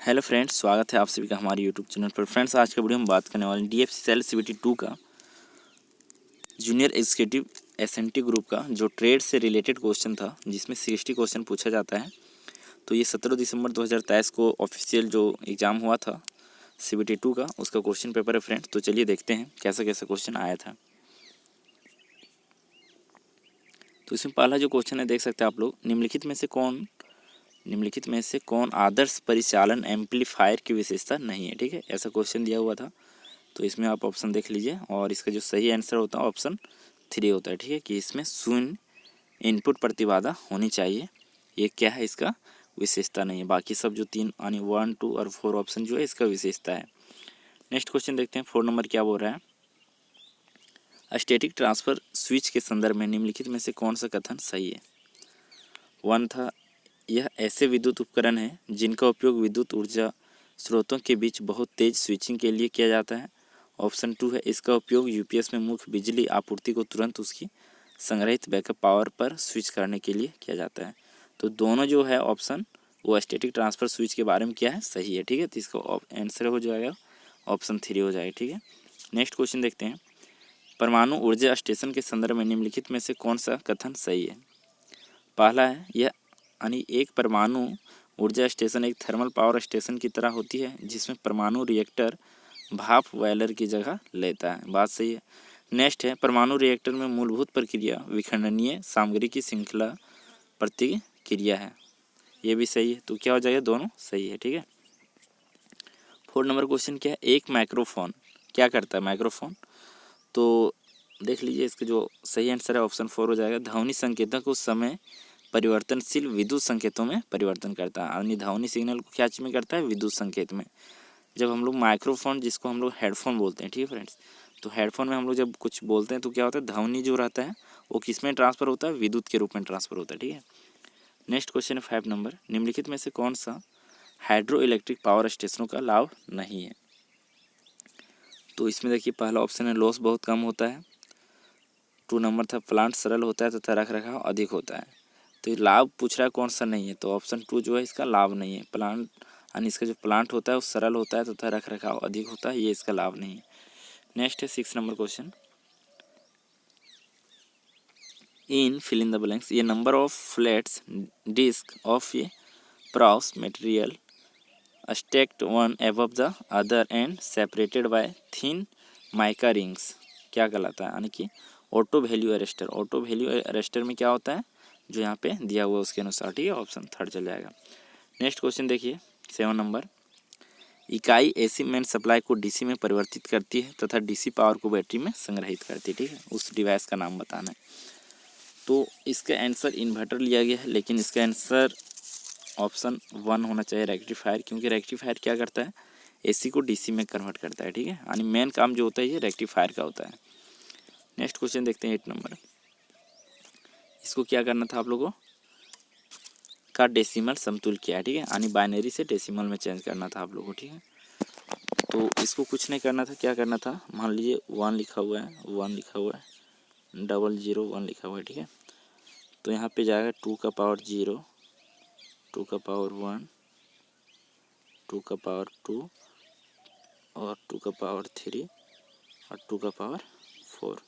Hello friends, स्वागत है आप सभी का हमारे यूट्यूब चैनल पर। फ्रेंड्स, आज के वीडियो में बात करने वाले DFCCL CBT 2 का जूनियर एग्जीक्यूटिव SMT ग्रुप का जो ट्रेड से रिलेटेड क्वेश्चन था, जिसमें 60 क्वेश्चन पूछा जाता है। तो ये 17 दिसंबर 2023 को ऑफिशियल जो एग्ज़ाम हुआ था CBT 2 का, उसका क्वेश्चन पेपर है फ्रेंड्स। तो चलिए देखते हैं कैसा कैसा क्वेश्चन आया था। तो इसमें पहला जो क्वेश्चन है, देख सकते हैं आप लोग, निम्नलिखित में से कौन आदर्श परिचालन एम्पलीफायर की विशेषता नहीं है। ठीक है, ऐसा क्वेश्चन दिया हुआ था। तो इसमें आप ऑप्शन देख लीजिए और इसका जो सही आंसर होता है ऑप्शन 3 होता है। ठीक है, कि इसमें शून्य इनपुट प्रतिबाधा होनी चाहिए। ये क्या है, इसका विशेषता नहीं है। बाकी सब जो 3 यानी 1, 2 और 4 ऑप्शन जो है इसका विशेषता है। नेक्स्ट क्वेश्चन देखते हैं, 4 नंबर क्या बोल रहा है। स्टैटिक ट्रांसफर स्विच के संदर्भ में निम्नलिखित में से कौन सा कथन सही है। 1 था, यह ऐसे विद्युत उपकरण है जिनका उपयोग विद्युत ऊर्जा स्रोतों के बीच बहुत तेज स्विचिंग के लिए किया जाता है। ऑप्शन 2 है, इसका उपयोग यूपीएस में मुख्य बिजली आपूर्ति को तुरंत उसकी संग्रहित बैकअप पावर पर स्विच करने के लिए किया जाता है। तो दोनों जो है ऑप्शन वो स्टैटिक ट्रांसफर स्विच के बारे में क्या है, सही है। ठीक है, तो इसका आंसर हो जाएगा ऑप्शन 3 हो जाएगा। ठीक है, नेक्स्ट क्वेश्चन देखते हैं, परमाणु ऊर्जा स्टेशन के संदर्भ में निम्नलिखित में से कौन सा कथन सही है। पहला है, यह यानी एक परमाणु ऊर्जा स्टेशन एक थर्मल पावर स्टेशन की तरह होती है जिसमें परमाणु रिएक्टर भाप बॉयलर की जगह लेता है। बात सही है। नेक्स्ट है, परमाणु रिएक्टर में मूलभूत प्रक्रिया विखंडनीय सामग्री की श्रृंखला प्रतिक्रिया है। ये भी सही है। तो क्या हो जाएगा, दोनों सही है। ठीक है, 4 नंबर क्वेश्चन क्या है, एक माइक्रोफोन क्या करता है। माइक्रोफोन तो देख लीजिए, इसका जो सही आंसर है ऑप्शन 4 हो जाएगा। ध्वनि संकेतों को समय परिवर्तनशील विद्युत संकेतों में परिवर्तन करता है। यानी ध्वनि सिग्नल को क्या चीज में करता है, विद्युत संकेत में। जब हम लोग माइक्रोफोन, जिसको हम लोग हेडफोन बोलते हैं, ठीक है फ्रेंड्स, तो हेडफोन में हम लोग जब कुछ बोलते हैं तो क्या होता है, ध्वनि जो रहता है वो किस में ट्रांसफर होता है, विद्युत के रूप में ट्रांसफर होता है। ठीक है, नेक्स्ट क्वेश्चन है 5 नंबर, निम्नलिखित में से कौन सा हाइड्रो इलेक्ट्रिक पावर स्टेशनों का लाभ नहीं है। तो इसमें देखिए, पहला ऑप्शन है लॉस बहुत कम होता है। 2 नंबर था, प्लांट सरल होता है तथा रख रखाव अधिक होता है। तो ये लाभ पूछ रहा है कौन सा नहीं है, तो ऑप्शन 2 जो है इसका लाभ नहीं है। प्लांट यानी इसका जो प्लांट होता है वो सरल होता है तथा रख रखाव अधिक होता है, ये इसका लाभ नहीं है। नेक्स्ट है 6 number question, in fill in the blanks, ये number of flats disc of a porous material stacked one above the other and separated by thin mica rings क्या कहलाता है। यानी कि auto valve arrester. Auto valve arrester में क्या होता है, जो यहाँ पे दिया हुआ है उसके अनुसार। ठीक है, ऑप्शन 3 चल जाएगा। नेक्स्ट क्वेश्चन देखिए 7 नंबर, इकाई एसी मेन सप्लाई को डीसी में परिवर्तित करती है तथा डीसी पावर को बैटरी में संग्रहित करती है। ठीक है, उस डिवाइस का नाम बताना है। तो इसका आंसर इन्वर्टर लिया गया है, लेकिन इसका आंसर ऑप्शन 1 होना चाहिए, रेक्टिफायर। क्योंकि रेक्टिफायर क्या करता है, एसी को डीसी में कन्वर्ट करता है। ठीक है, यानी मेन काम जो होता है ये रेक्टिफायर का होता है। नेक्स्ट क्वेश्चन देखते हैं 8 नंबर, इसको क्या करना था आप लोगों का डेसिमल समतुल्य किया है। ठीक है, यानी बाइनरी से डेसिमल में चेंज करना था आप लोगों को। ठीक है, तो इसको कुछ नहीं करना था, क्या करना था, मान लीजिए 1 लिखा हुआ है, 1 लिखा हुआ है, 001 लिखा हुआ है। ठीक है, तो यहाँ पे जाएगा 2 का पावर 0, 2 का पावर 1, 2 का पावर 2 और 2 का पावर 3 और 2 का पावर 4।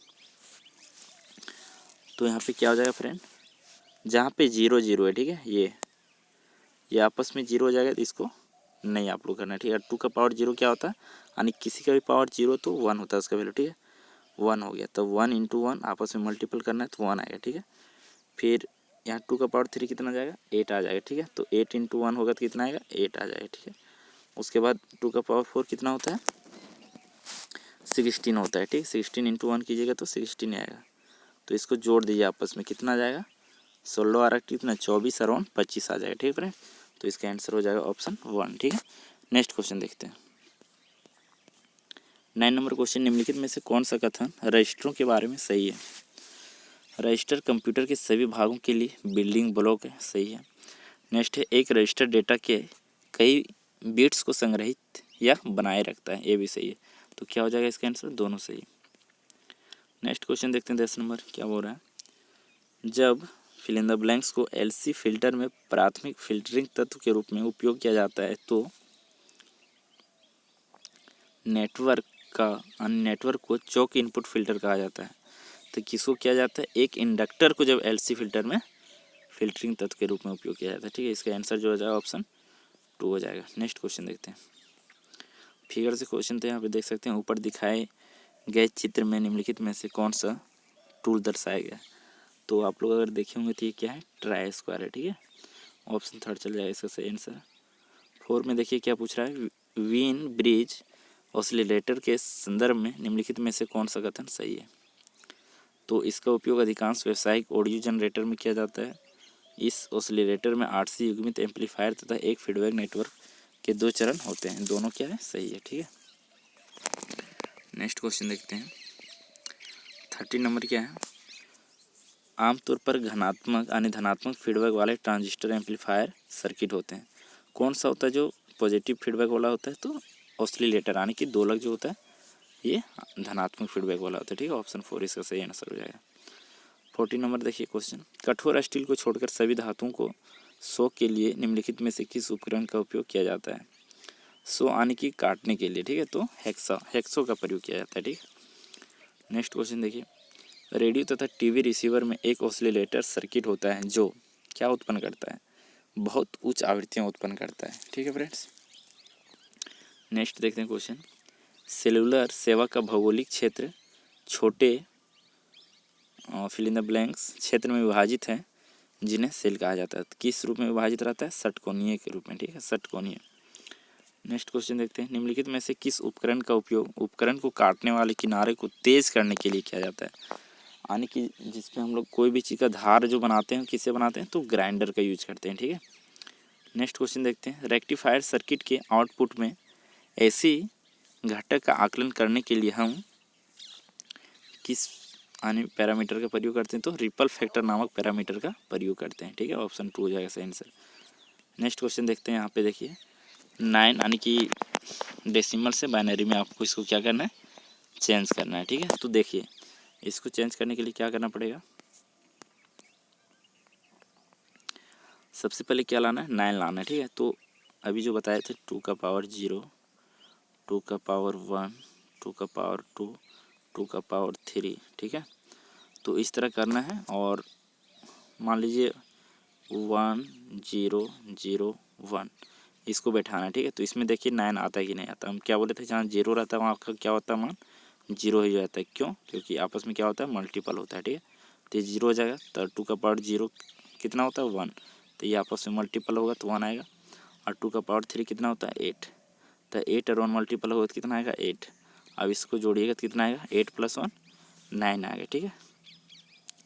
तो यहाँ पे क्या हो जाएगा फ्रेंड, जहाँ पे 0 0 है, ठीक है, ये आपस में 0 हो जाएगा, तो इसको नहीं आप लोग करना। ठीक है, 2 का पावर 0 क्या होता है, यानी किसी का भी पावर 0 तो 1 होता है उसका वैल्यू। ठीक है, 1 हो गया, तो 1 × 1 आपस में मल्टीपल करना है तो 1 आएगा। ठीक है, फिर यहाँ 2 का पावर 3 कितना आ जाएगा, 8 आ जाएगा। ठीक है, तो 8 × 1 होगा तो कितना आएगा, 8 आ जाएगा। ठीक है, उसके बाद 2 का पावर 4 कितना होता है, 16 होता है। ठीक, 16 × 1 कीजिएगा तो 16 आएगा। तो इसको जोड़ दीजिए आपस में, कितना आ जाएगा, 16 और कितना 24 अराउंड 25 आ जाएगा। ठीक है फ्रेंड, तो इसका आंसर हो जाएगा ऑप्शन 1। ठीक है, नेक्स्ट क्वेश्चन देखते हैं 9 नंबर क्वेश्चन, निम्नलिखित में से कौन सा कथन रजिस्टरों के बारे में सही है। रजिस्टर कंप्यूटर के सभी भागों के लिए बिल्डिंग ब्लॉक है, सही है। नेक्स्ट है, एक रजिस्टर डेटा के कई बिट्स को संग्रहित या बनाए रखता है, ये भी सही है। तो क्या हो जाएगा इसका आंसर, दोनों सही। नेक्स्ट क्वेश्चन देखते हैं 10 नंबर क्या बोल रहा है, जब फिल इन द ब्लैंक्स को एलसी फिल्टर में प्राथमिक फिल्टरिंग तत्व के रूप में उपयोग किया जाता है तो नेटवर्क का अन्य नेटवर्क को चौक इनपुट फिल्टर कहा जाता है। तो किसको किया जाता है, एक इंडक्टर को जब एलसी फिल्टर में फिल्टरिंग तत्व के रूप में उपयोग किया जाता है। ठीक है, इसका आंसर जो हो जाएगा ऑप्शन 2 हो जाएगा। नेक्स्ट क्वेश्चन देखते हैं। फिगर से क्वेश्चन तो यहाँ पे देख सकते हैं, ऊपर दिखाए गए चित्र में निम्नलिखित में से कौन सा टूल दर्शाया गया है। तो आप लोग अगर देखे होंगे तो ये क्या है, ट्राई स्क्वायर है। ठीक है, ऑप्शन 3 चल जाएगा इसका सही आंसर। 4 में देखिए क्या पूछ रहा है, वीन ब्रिज ऑसिलेटर के संदर्भ में निम्नलिखित में से कौन सा कथन सही है। तो इसका उपयोग अधिकांश व्यावसायिक ऑडियो जनरेटर में किया जाता है। इस ऑसिलेटर में RC युग्मित एम्पलीफायर तथा एक फीडबैक नेटवर्क के 2 चरण होते हैं, दोनों क्या है, सही है। ठीक है, नेक्स्ट क्वेश्चन देखते हैं। 13 नंबर क्या है, आमतौर पर घनात्मक यानी धनात्मक फीडबैक वाले ट्रांजिस्टर एम्पलीफायर सर्किट होते हैं। कौन सा होता है जो पॉजिटिव फीडबैक वाला होता है, तो ऑसिलेटर यानी कि दोलक जो होता है ये धनात्मक फीडबैक वाला होता है। ठीक है, ऑप्शन 4 इसका सही आंसर हो जाएगा। 14 नंबर देखिए क्वेश्चन, कठोर स्टील को छोड़कर सभी धातुओं को सो के लिए निम्नलिखित में से किस उपकरण का उपयोग किया जाता है। सो यानी कि काटने के लिए। ठीक है, तो हेक्सो का प्रयोग किया जाता है। ठीक है, नेक्स्ट क्वेश्चन देखिए, रेडियो तथा टीवी रिसीवर में एक ऑसिलेटर सर्किट होता है जो क्या उत्पन्न करता है, बहुत उच्च आवृत्तियाँ उत्पन्न करता है। ठीक है फ्रेंड्स, नेक्स्ट देखते हैं क्वेश्चन, सेलुलर सेवा का भौगोलिक क्षेत्र छोटे फिल इन द ब्लैंक्स क्षेत्र में विभाजित है जिन्हें सेल कहा जाता है। किस रूप में विभाजित रहता है, षटकोणीय के रूप में। ठीक है, षटकोणीय। नेक्स्ट क्वेश्चन देखते हैं, निम्नलिखित में से किस उपकरण का उपयोग उपकरण को काटने वाले किनारे को तेज करने के लिए किया जाता है, यानी कि जिसमें हम लोग कोई भी चीज़ का धार जो बनाते हैं किससे बनाते हैं, तो ग्राइंडर का यूज करते हैं। ठीक है, नेक्स्ट क्वेश्चन देखते हैं, रेक्टिफायर सर्किट के आउटपुट में ऐसी घटक का आकलन करने के लिए हम किस यानी पैरामीटर का प्रयोग करते हैं, तो रिपल फैक्टर नामक पैरामीटर का प्रयोग करते हैं। ठीक है, ऑप्शन 2 हो जाएगा सही आंसर। नेक्स्ट क्वेश्चन देखते हैं, यहाँ पे देखिए 9 यानी कि डेसिमल से बाइनरी में आपको इसको क्या करना है, चेंज करना है। ठीक है, तो देखिए इसको चेंज करने के लिए क्या करना पड़ेगा, सबसे पहले क्या लाना है, 9 लाना है। ठीक है, तो अभी जो बताए थे 2 का पावर 0, 2 का पावर 1, 2 का पावर 2, 2 का पावर 3। ठीक है, तो इस तरह करना है और मान लीजिए 1 0 0 1 इसको बैठाना है। ठीक है, तो इसमें देखिए 9 आता है कि नहीं आता। हम क्या बोले थे, जहाँ 0 रहता है वहाँ का क्या होता है, मान 0 ही जाता है। क्यों, क्योंकि आपस में क्या होता है, मल्टीपल होता है। ठीक है, तो ये 0 हो जाएगा, तो 2 का पावर 0 कितना होता है, 1, तो ये आपस में मल्टीपल होगा तो 1 आएगा। और 2 का पावर 3 कितना होता है, 8, तो 8 और 1 मल्टीपल होगा तो कितना आएगा, 8। अब इसको जोड़िएगा तो कितना आएगा, 8 + 1 9 आएगा। ठीक है,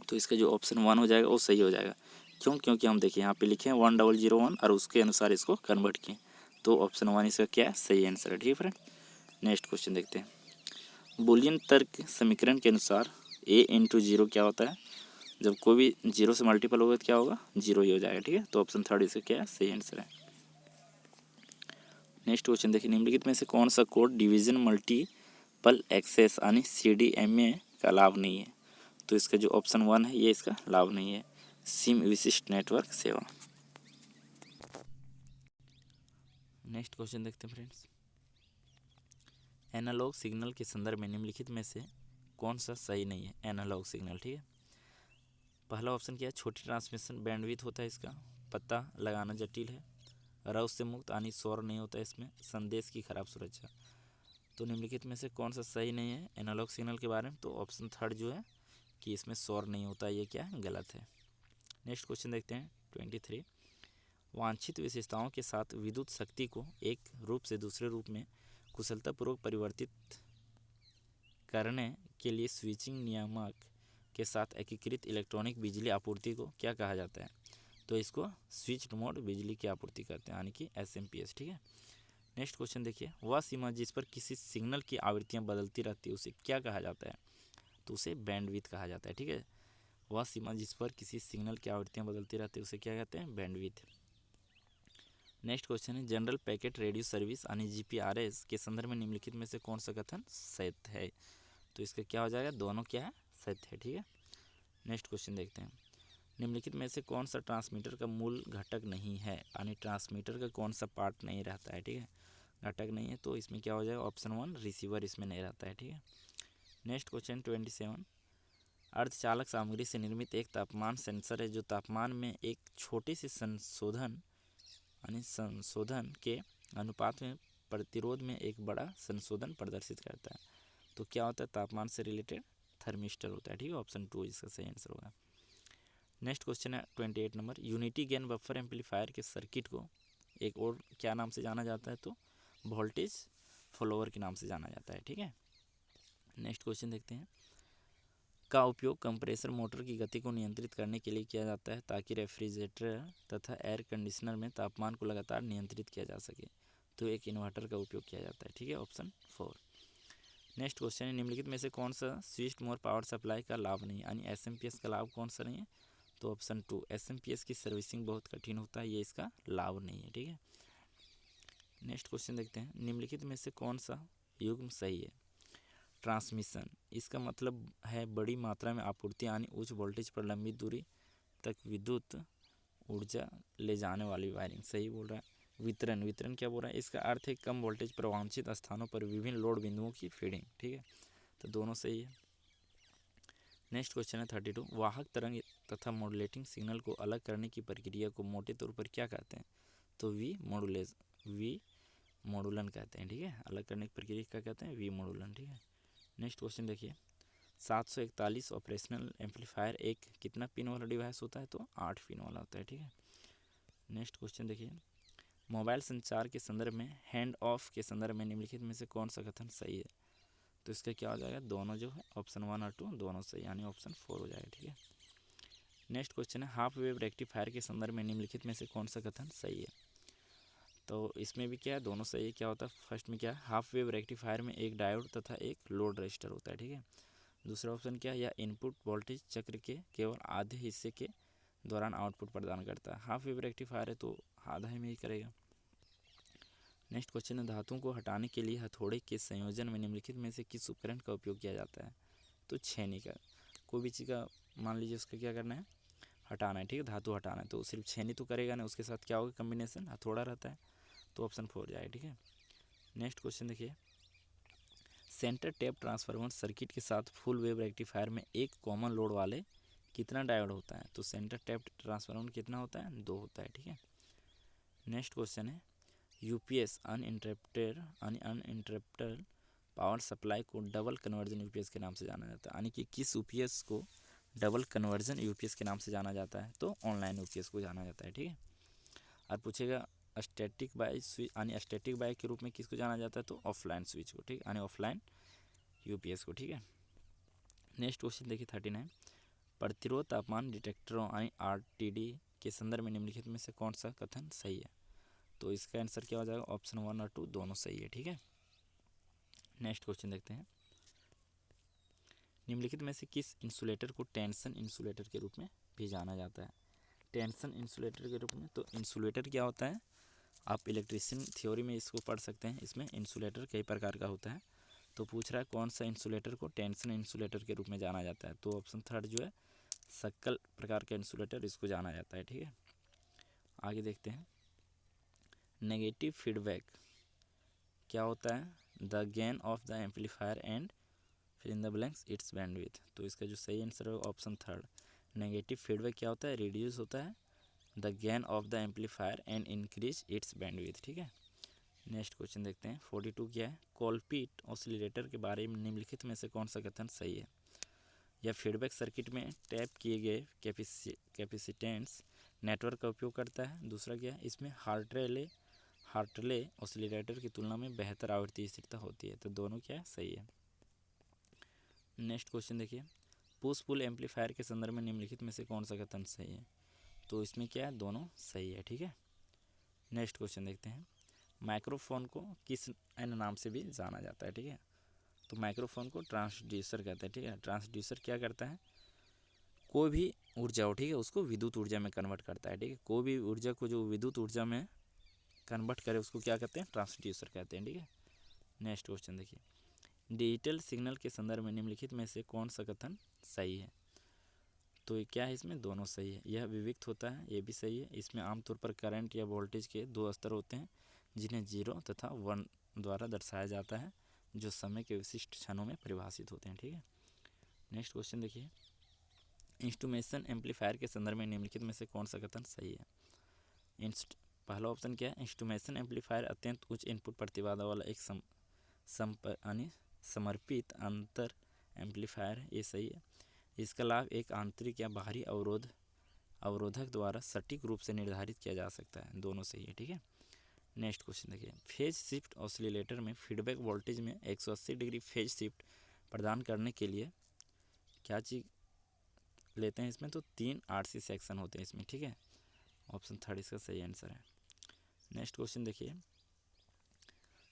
तो इसका जो ऑप्शन 1 हो जाएगा वो सही हो जाएगा। क्यों, क्योंकि हम देखिए यहाँ पे लिखे हैं 1001 और उसके अनुसार इसको कन्वर्ट किए, तो ऑप्शन 1 इसका क्या है, सही आंसर है। ठीक है फ्रेंड, नेक्स्ट क्वेश्चन देखते हैं, बूलियन तर्क समीकरण के अनुसार a × 0 क्या होता है, जब कोई भी 0 से मल्टीपल होगा तो क्या होगा, 0 ही हो जाएगा। ठीक है, तो ऑप्शन 3 इसका क्या है, सही आंसर है। नेक्स्ट क्वेश्चन देखिए, निम्नलिखित में से कौन सा कोड डिवीजन मल्टीपल एक्सेस यानी CDMA का लाभ नहीं है, तो इसका जो ऑप्शन 1 है ये इसका लाभ नहीं है, सिम विशिष्ट नेटवर्क सेवा। नेक्स्ट क्वेश्चन देखते हैं फ्रेंड्स, एनालॉग सिग्नल के संदर्भ में निम्नलिखित में से कौन सा सही नहीं है, एनालॉग सिग्नल। ठीक है, पहला ऑप्शन क्या है, छोटी ट्रांसमिशन बैंडविड्थ होता है, इसका पता लगाना जटिल है, रव से मुक्त यानी शोर नहीं होता है इसमें, संदेश की खराब सुरक्षा। तो निम्नलिखित में से कौन सा सही नहीं है एनालॉग सिग्नल के बारे में, तो ऑप्शन 3 जो है कि इसमें शोर नहीं होता, ये क्या है, गलत है। नेक्स्ट क्वेश्चन देखते हैं 23, वांछित विशेषताओं के साथ विद्युत शक्ति को एक रूप से दूसरे रूप में कुशलतापूर्वक परिवर्तित करने के लिए स्विचिंग नियामक के साथ एकीकृत इलेक्ट्रॉनिक बिजली आपूर्ति को क्या कहा जाता है, तो इसको स्विच्ड मोड बिजली की आपूर्ति करते हैं यानी कि SMPS। ठीक है, नेक्स्ट क्वेश्चन देखिए, वह सीमा जिस पर किसी सिग्नल की आवृत्तियां बदलती रहती है उसे क्या कहा जाता है, तो उसे बैंडविड्थ कहा जाता है। ठीक है, वह सीमा जिस पर किसी सिग्नल की आवृत्तियां बदलती रहती है उसे क्या कहते हैं, बैंडविड्थ। नेक्स्ट क्वेश्चन है, जनरल पैकेट रेडियो सर्विस यानी GPRS के संदर्भ में निम्नलिखित में से कौन सा कथन सत्य है, तो इसका क्या हो जाएगा, दोनों क्या है, सत्य है। ठीक है, नेक्स्ट क्वेश्चन देखते हैं, निम्नलिखित में से कौन सा ट्रांसमीटर का मूल घटक नहीं है, यानी ट्रांसमीटर का कौन सा पार्ट नहीं रहता है। ठीक है, घटक नहीं है, तो इसमें क्या हो जाएगा, ऑप्शन 1 रिसीवर इसमें नहीं रहता है। ठीक है। नेक्स्ट क्वेश्चन 27, अर्धचालक सामग्री से निर्मित एक तापमान सेंसर है जो तापमान में एक छोटी सी संशोधन के अनुपात में प्रतिरोध में एक बड़ा संशोधन प्रदर्शित करता है। तो क्या होता है, तापमान से रिलेटेड थर्मिस्टर होता है। ठीक है, ऑप्शन 2 इसका सही आंसर होगा। नेक्स्ट क्वेश्चन है 28 number, unity gain buffer amplifier के सर्किट को एक और क्या नाम से जाना जाता है, तो वोल्टेज फॉलोअर के नाम से जाना जाता है। ठीक है। नेक्स्ट क्वेश्चन देखते हैं, का उपयोग कंप्रेसर मोटर की गति को नियंत्रित करने के लिए किया जाता है ताकि रेफ्रिजरेटर तथा एयर कंडीशनर में तापमान को लगातार नियंत्रित किया जा सके। तो एक इन्वर्टर का उपयोग किया जाता है। ठीक है, ऑप्शन 4। नेक्स्ट क्वेश्चन है, निम्नलिखित में से कौन सा स्विच्ड मोड पावर सप्लाई का लाभ नहीं है, यानी एसएमपीएस का लाभ कौन सा नहीं है, तो ऑप्शन 2 एसएमपीएस की सर्विसिंग बहुत कठिन होता है, ये इसका लाभ नहीं है। ठीक है। नेक्स्ट क्वेश्चन देखते हैं, निम्नलिखित में से कौन सा युग्म सही है, ट्रांसमिशन, इसका मतलब है बड़ी मात्रा में आपूर्ति यानी उच्च वोल्टेज पर लंबी दूरी तक विद्युत ऊर्जा ले जाने वाली वायरिंग, सही बोल रहा है। वितरण क्या बोल रहा है, इसका अर्थ है कम वोल्टेज पर वांछित स्थानों पर विभिन्न लोड बिंदुओं की फीडिंग। ठीक है, तो दोनों सही है। नेक्स्ट क्वेश्चन है 32, वाहक तरंग तथा मॉड्यूलेटिंग सिग्नल को अलग करने की प्रक्रिया को मोटे तौर पर क्या कहते हैं, तो वी मॉडुलन कहते हैं। ठीक है, अलग करने की प्रक्रिया क्या कहते हैं, वी मॉडुलन। ठीक है। नेक्स्ट क्वेश्चन देखिए, 741 ऑपरेशनल एम्पलीफायर एक कितना पिन वाला डिवाइस होता है, तो 8 पिन वाला होता है। ठीक है। नेक्स्ट क्वेश्चन देखिए, मोबाइल संचार के संदर्भ में हैंड ऑफ के संदर्भ में निम्नलिखित में से कौन सा कथन सही है, तो इसका क्या हो जाएगा, दोनों जो है ऑप्शन 1 और 2 दोनों सही, यानी ऑप्शन 4 हो जाएगा। ठीक है। नेक्स्ट क्वेश्चन है, हाफ वेव रेक्टिफायर के संदर्भ में निम्नलिखित में से कौन सा कथन सही है, तो इसमें भी क्या है, दोनों सही है। क्या होता है, फर्स्ट में क्या है, हाफ वेव रेक्टिफायर में एक डायोड तथा एक लोड रजिस्टर होता है। ठीक है। दूसरा ऑप्शन क्या है, यह इनपुट वोल्टेज चक्र के केवल आधे हिस्से के दौरान आउटपुट प्रदान करता है। हाफ वेव रेक्टिफायर है तो आधा ही में ही करेगा। नेक्स्ट क्वेश्चन है, धातुओं को हटाने के लिए हथौड़े के संयोजन में निम्नलिखित में से किस उपकरण का उपयोग किया जाता है, तो छेनी का। कोई भी चीज़ का मान लीजिए उसका क्या करना है, हटाना है। ठीक है, धातु हटाना है, तो सिर्फ छेनी तो करेगा ना, उसके साथ क्या होगा, कम्बिनेशन हथौड़ा रहता है, तो ऑप्शन 4 जाएगा। ठीक है। नेक्स्ट क्वेश्चन देखिए, सेंटर टैप ट्रांसफार्मर सर्किट के साथ फुल वेव रेक्टिफायर में एक कॉमन लोड वाले कितना डायोड होता है, तो सेंटर टैप ट्रांसफार्मर कितना होता है, 2 होता है। ठीक है। नेक्स्ट क्वेश्चन है, यूपीएस अनइंटरप्टेड पावर सप्लाई को डबल कन्वर्जन यूपीएस के नाम से जाना जाता है, यानी कि किस यूपीएस को डबल कन्वर्जन यूपीएस के नाम से जाना जाता है, तो ऑनलाइन यूपीएस को जाना जाता है। ठीक है। और पूछेगा स्टैटिक बाई स्विच, यानी स्टैटिक बाई के रूप में किसको जाना जाता है, तो ऑफलाइन स्विच को। ठीक है, यानी ऑफलाइन यूपीएस को। ठीक है। नेक्स्ट क्वेश्चन देखिए 39, प्रतिरोध तापमान डिटेक्टरों यानी आरटीडी के संदर्भ में निम्नलिखित में से कौन सा कथन सही है, तो इसका आंसर क्या हो जाएगा, ऑप्शन 1 और 2 दोनों सही है। ठीक है। नेक्स्ट क्वेश्चन देखते हैं, निम्नलिखित में से किस इंसुलेटर को टेंशन इंसुलेटर के रूप में भी जाना जाता है, टेंशन इंसुलेटर के रूप में, तो इंसुलेटर क्या होता है, आप इलेक्ट्रिशियन थ्योरी में इसको पढ़ सकते हैं। इसमें इंसुलेटर कई प्रकार का होता है, तो पूछ रहा है कौन सा इंसुलेटर को टेंशन इंसुलेटर के रूप में जाना जाता है, तो ऑप्शन 3 जो है सक्कल प्रकार का इंसुलेटर, इसको जाना जाता है। ठीक है। आगे देखते हैं, नेगेटिव फीडबैक क्या होता है, the gain of the amplifier and फिर in the blanks it's bandwidth, तो इसका जो सही आंसर है ऑप्शन 3। नेगेटिव फीडबैक क्या होता है, रिड्यूस होता है the gain of the amplifier and increase its bandwidth. ठीक है। नेक्स्ट क्वेश्चन देखते हैं 42 क्या है, कोलपिट ऑसिलेटर के बारे में निम्नलिखित में से कौन सा कथन सही है, यह फीडबैक सर्किट में टैप किए गए कैपेसिटेंस नेटवर्क का उपयोग करता है। दूसरा क्या है, इसमें हार्टले ऑसिलेटर की तुलना में बेहतर आवृत्ति स्थिरता होती है, तो दोनों क्या है, सही है। नेक्स्ट क्वेश्चन देखिए, पुश पुल एम्पलीफायर के संदर्भ में निम्नलिखित में से कौन सा कथन सही है, तो इसमें क्या है, दोनों सही है। ठीक है। नेक्स्ट क्वेश्चन देखते हैं, माइक्रोफोन को किस अन्य नाम से भी जाना जाता है, ठीक है, तो माइक्रोफोन को ट्रांसड्यूसर कहते हैं। ठीक है, ट्रांसड्यूसर क्या करता है, कोई भी ऊर्जा हो, ठीक है, उसको विद्युत ऊर्जा में कन्वर्ट करता है। ठीक है, कोई भी ऊर्जा को जो विद्युत ऊर्जा में कन्वर्ट करे उसको क्या कहते हैं, ट्रांसड्यूसर कहते हैं। ठीक है। नेक्स्ट क्वेश्चन देखिए, डिजिटल सिग्नल के संदर्भ में निम्नलिखित में से कौन सा कथन सही है, तो ये क्या है, इसमें दोनों सही है। यह विविक्त होता है, ये भी सही है। इसमें आमतौर पर करंट या वोल्टेज के 2 स्तर होते हैं, जिन्हें 0 तथा 1 द्वारा दर्शाया जाता है, जो समय के विशिष्ट क्षणों में परिभाषित होते हैं। ठीक है, नेक्स्ट क्वेश्चन देखिए, इंस्ट्रूमेशन एम्पलीफायर के संदर्भ में निम्नलिखित में से कौन सा कथन सही है? पहला ऑप्शन क्या है, इंस्ट्रूमेशन एम्पलीफायर अत्यंत उच्च इनपुट प्रतिबाधा वाला एक समर्पित अंतर एम्पलीफायर है, ये सही है। इसका लाभ एक आंतरिक या बाहरी अवरोधक द्वारा सटीक रूप से निर्धारित किया जा सकता है, दोनों सही है। ठीक है, नेक्स्ट क्वेश्चन देखिए, फेज शिफ्ट ऑसिलेटर में फीडबैक वोल्टेज में 180 डिग्री फेज शिफ्ट प्रदान करने के लिए क्या चीज़ लेते हैं इसमें? तो 3 RC सेक्शन होते हैं इसमें। ठीक है, ऑप्शन 3 इसका सही आंसर है। नेक्स्ट क्वेश्चन देखिए,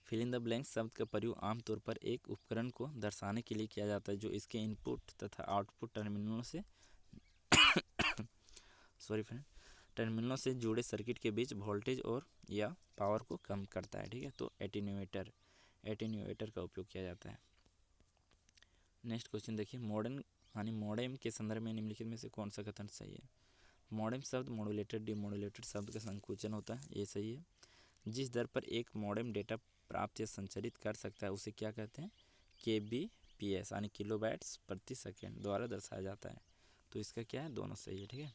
फिल इन द ब्लैंक शब्द का प्रयोग आमतौर पर एक उपकरण को दर्शाने के लिए किया जाता है जो इसके इनपुट तथा आउटपुट टर्मिनलों से जुड़े सर्किट के बीच वोल्टेज और या पावर को कम करता है। ठीक है, तो एटेन्यूएटर का उपयोग किया जाता है। नेक्स्ट क्वेश्चन देखिए, मोडेम के संदर्भ में निम्नलिखित में से कौन सा कथन सही है? मोडेम शब्द मॉड्यूलेटर डिमॉड्यूलेटर शब्द का संकुचन होता है, ये सही है। जिस दर पर एक मोडेम डेटा प्राप्त या संचारित कर सकता है उसे क्या कहते हैं? kbps यानी किलोबाइट्स प्रति सेकेंड द्वारा दर्शाया जाता है, तो इसका क्या है? दोनों सही है। ठीक है,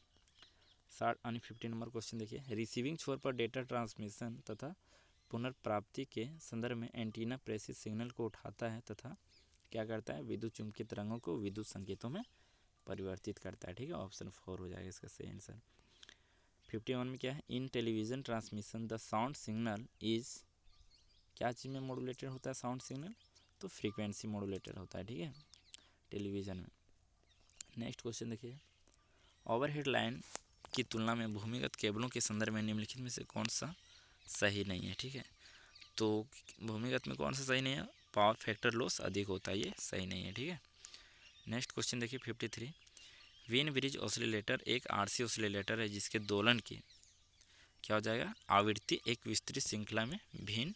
50 नंबर क्वेश्चन देखिए, रिसीविंग छोर पर डेटा ट्रांसमिशन तथा पुनर्प्राप्ति के संदर्भ में एंटीना प्रेषित सिग्नल को उठाता है तथा क्या करता है? विद्युत चुम्बकीय तरंगों को विद्युत संकेतों में परिवर्तित करता है। ठीक है, ऑप्शन 4 हो जाएगा इसका सही आंसर। 51 में क्या है, in television transmission the sound signal is, क्या चीज़ में मॉड्यूलेटेड होता है साउंड सिग्नल? तो फ्रीक्वेंसी मॉड्यूलेटेड होता है। ठीक है, टेलीविज़न में। नेक्स्ट क्वेश्चन देखिए, ओवरहेड लाइन की तुलना में भूमिगत केबलों के संदर्भ में निम्नलिखित में से कौन सा सही नहीं है? ठीक है, तो भूमिगत में कौन सा सही नहीं है? पावर फैक्टर लॉस अधिक होता है, ये सही नहीं है। ठीक है, नेक्स्ट क्वेश्चन देखिए 53, व्हीन ब्रिज ऑसिलेटर एक RC ऑसिलेटर है जिसके दोलन की क्या हो जाएगा? आवृत्ति एक विस्तृत श्रृंखला में भिन्न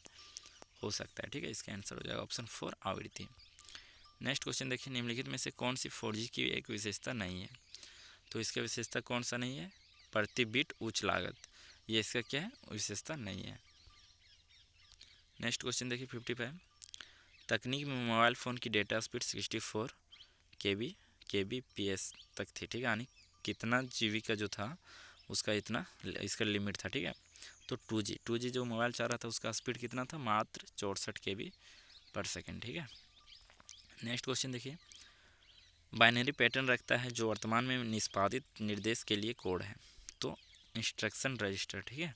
हो सकता है। ठीक है, इसका आंसर हो जाएगा ऑप्शन 4 आवृत्ति। नेक्स्ट क्वेश्चन देखिए, निम्नलिखित में से कौन सी 4G की एक विशेषता नहीं है? तो इसका विशेषता कौन सा नहीं है? प्रति बिट उच्च लागत, ये इसका क्या है? विशेषता नहीं है। नेक्स्ट क्वेश्चन देखिए 55, तकनीक में मोबाइल फ़ोन की डेटा स्पीड 64 kbps तक थी। ठीक है, यानी कितना GB का जो था उसका इतना इसका लिमिट था। ठीक है, तो 2G जो मोबाइल चाह रहा था उसका स्पीड कितना था? मात्र 64 kb/s। ठीक है, नेक्स्ट क्वेश्चन देखिए, बाइनरी पैटर्न रखता है जो वर्तमान में निष्पादित निर्देश के लिए कोड है, तो इंस्ट्रक्शन रजिस्टर। ठीक है,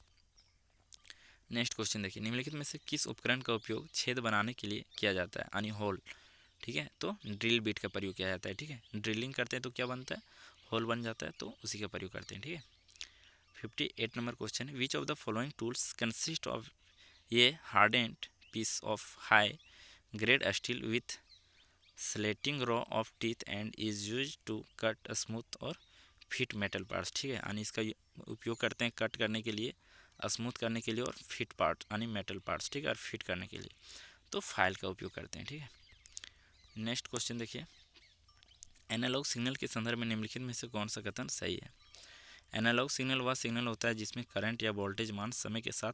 नेक्स्ट क्वेश्चन देखिए, निम्नलिखित में से किस उपकरण का उपयोग छेद बनाने के लिए किया जाता है? यानी होल। ठीक है, तो ड्रिल बिट का प्रयोग किया जाता है। ठीक है, ड्रिलिंग करते हैं तो क्या बनता है? होल बन जाता है, तो उसी का प्रयोग करते हैं। ठीक है, 58 number question, which of the following tools consist of ये hardened piece of high grade steel with slanting row of teeth and is use to cut smooth or fit metal parts. ठीक है, यानी इसका उपयोग करते हैं कट करने के लिए, स्मूथ करने के लिए और फिट पार्ट यानी मेटल पार्ट्स। ठीक है, और फिट करने के लिए तो फाइल का उपयोग करते हैं। ठीक है, नेक्स्ट क्वेश्चन देखिए, एनालॉग सिग्नल के संदर्भ में निम्नलिखित में से कौन सा कथन सही है? एनालॉग सिग्नल वह सिग्नल होता है जिसमें करंट या वोल्टेज मान समय के साथ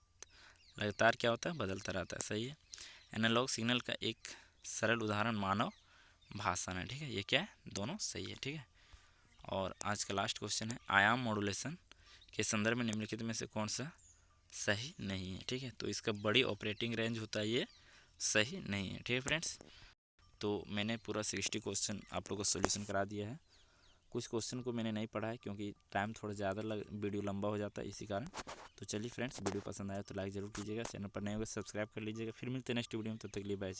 लगातार क्या होता है? बदलता रहता है। सही है, एनालॉग सिग्नल का एक सरल उदाहरण मानव भाषण है। ठीक है, ये क्या है? दोनों सही है। ठीक है, और आज का लास्ट क्वेश्चन है, आयाम मॉड्यूलेशन के संदर्भ में निम्नलिखित में से कौन सा सही नहीं है? ठीक है, तो इसका बड़ी ऑपरेटिंग रेंज होता है, ये सही नहीं है। ठीक है फ्रेंड्स, तो मैंने पूरा 60 क्वेश्चन आप लोगों को सोल्यूशन करा दिया है। कुछ क्वेश्चन को मैंने नहीं पढ़ा है क्योंकि टाइम थोड़ा ज़्यादा वीडियो लंबा हो जाता है इसी कारण। तो चलिए फ्रेंड्स, वीडियो पसंद आया तो लाइक ज़रूर कीजिएगा, चैनल पर नए होगा सब्सक्राइब कर लीजिएगा। फिर मिलते हैं नेक्स्ट वीडियो में, तब तक के लिए बाय।